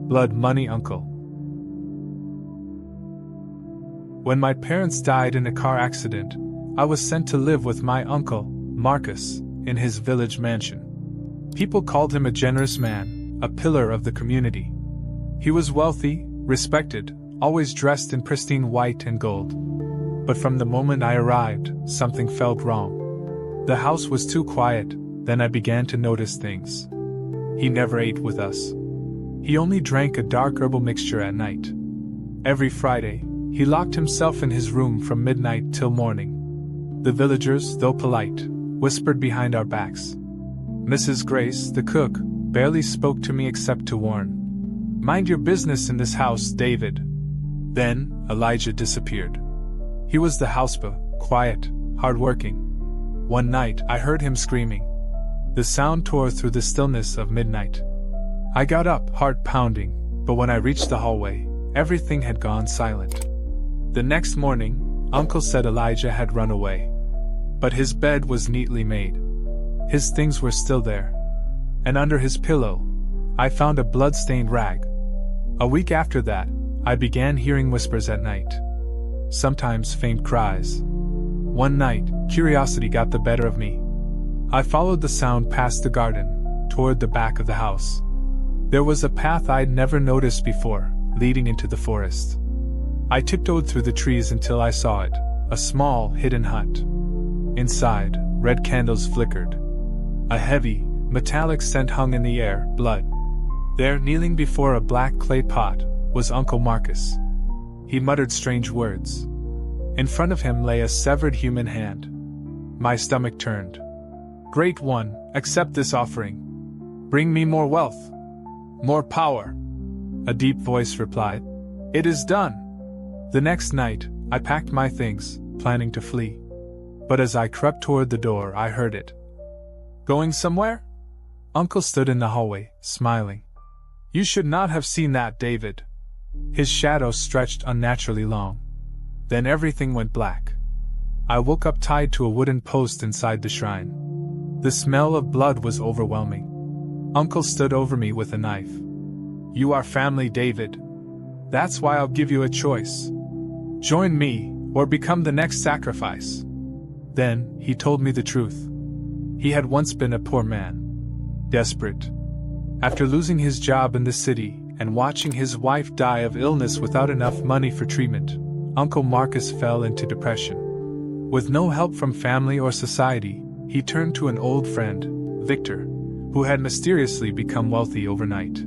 Blood Money Uncle. When my parents died in a car accident, I was sent to live with my uncle, Marcus, in his village mansion. People called him a generous man, a pillar of the community. He was wealthy, respected, always dressed in pristine white and gold. But from the moment I arrived, something felt wrong. The house was too quiet, then I began to notice things. He never ate with us. He only drank a dark herbal mixture at night. Every Friday, he locked himself in his room from midnight till morning. The villagers, though polite, whispered behind our backs. Mrs. Grace, the cook, barely spoke to me except to warn. "Mind your business in this house, David." Then, Elijah disappeared. He was the houseboy, quiet, hard-working. One night, I heard him screaming. The sound tore through the stillness of midnight. I got up, heart pounding, but when I reached the hallway, everything had gone silent. The next morning, Uncle said Elijah had run away. But his bed was neatly made. His things were still there. And under his pillow, I found a blood-stained rag. A week after that, I began hearing whispers at night. Sometimes faint cries. One night, curiosity got the better of me. I followed the sound past the garden, toward the back of the house. There was a path I'd never noticed before, leading into the forest. I tiptoed through the trees until I saw it, a small, hidden hut. Inside, red candles flickered. A heavy, metallic scent hung in the air, blood. There, kneeling before a black clay pot, was Uncle Marcus. He muttered strange words. In front of him lay a severed human hand. My stomach turned. "Great One, accept this offering. Bring me more wealth. More power." A deep voice replied, "It is done." The next night, I packed my things, planning to flee. But as I crept toward the door, I heard it. "Going somewhere?" Uncle stood in the hallway, smiling. "You should not have seen that, David." His shadow stretched unnaturally long. Then everything went black. I woke up tied to a wooden post inside the shrine. The smell of blood was overwhelming. Uncle stood over me with a knife. "You are family, David. That's why I'll give you a choice. Join me, or become the next sacrifice." Then, he told me the truth. He had once been a poor man. Desperate. After losing his job in the city, and watching his wife die of illness without enough money for treatment, Uncle Marcus fell into depression. With no help from family or society, he turned to an old friend, Victor, who had mysteriously become wealthy overnight.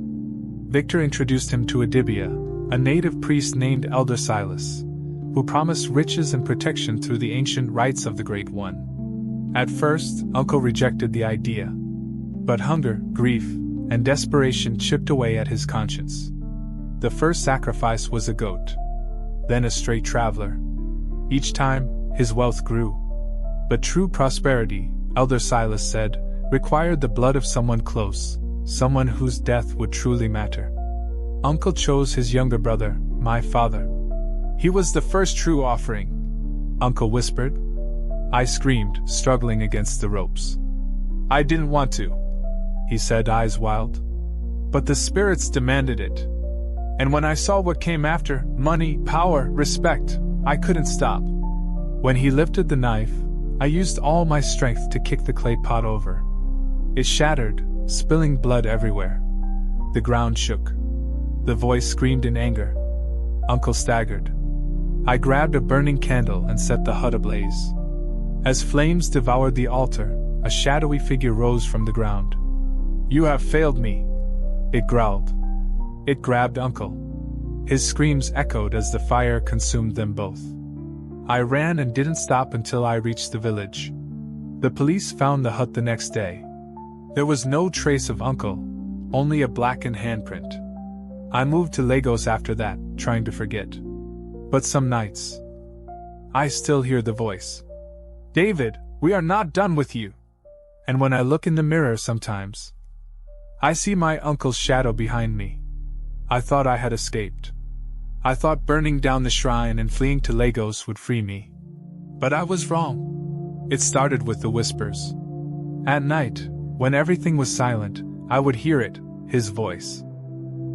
Victor introduced him to Adibia, a native priest named Elder Silas, who promised riches and protection through the ancient rites of the Great One. At first, Uncle rejected the idea. But hunger, grief, and desperation chipped away at his conscience. The first sacrifice was a goat. Then a stray traveler. Each time, his wealth grew. But true prosperity, Elder Silas said, required the blood of someone close, someone whose death would truly matter. Uncle chose his younger brother, my father. "He was the first true offering," Uncle whispered. I screamed, struggling against the ropes. "I didn't want to," he said, eyes wild. "But the spirits demanded it. And when I saw what came after, money, power, respect, I couldn't stop." When he lifted the knife, I used all my strength to kick the clay pot over. It shattered, spilling blood everywhere. The ground shook. The voice screamed in anger. Uncle staggered. I grabbed a burning candle and set the hut ablaze. As flames devoured the altar, a shadowy figure rose from the ground. "You have failed me," it growled. It grabbed Uncle. His screams echoed as the fire consumed them both. I ran and didn't stop until I reached the village. The police found the hut the next day. There was no trace of Uncle, only a blackened handprint. I moved to Lagos after that, trying to forget. But some nights, I still hear the voice. "David, we are not done with you." And when I look in the mirror sometimes, I see my uncle's shadow behind me. I thought I had escaped. I thought burning down the shrine and fleeing to Lagos would free me. But I was wrong. It started with the whispers. At night, when everything was silent, I would hear it, his voice.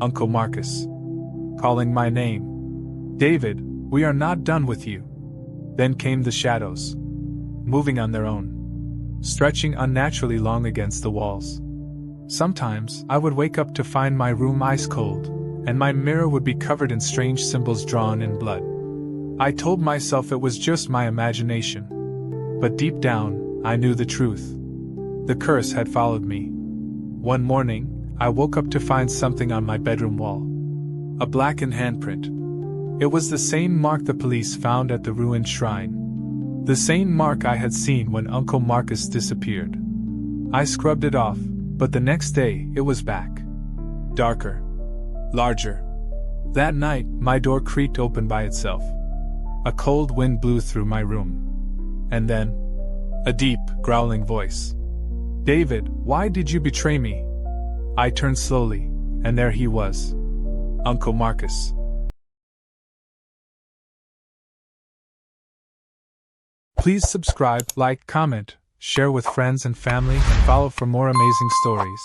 Uncle Marcus. Calling my name. David, we are not done with you. Then came the shadows. Moving on their own. Stretching unnaturally long against the walls. Sometimes, I would wake up to find my room ice cold, and my mirror would be covered in strange symbols drawn in blood. I told myself it was just my imagination. But deep down, I knew the truth. The curse had followed me. One morning, I woke up to find something on my bedroom wall. A blackened handprint. It was the same mark the police found at the ruined shrine. The same mark I had seen when Uncle Marcus disappeared. I scrubbed it off, but the next day, it was back. Darker. Larger. That night, my door creaked open by itself. A cold wind blew through my room. And then, a deep, growling voice. David, why did you betray me? I turned slowly, and there he was. Uncle Marcus. Please subscribe, like, comment, share with friends and family, and follow for more amazing stories.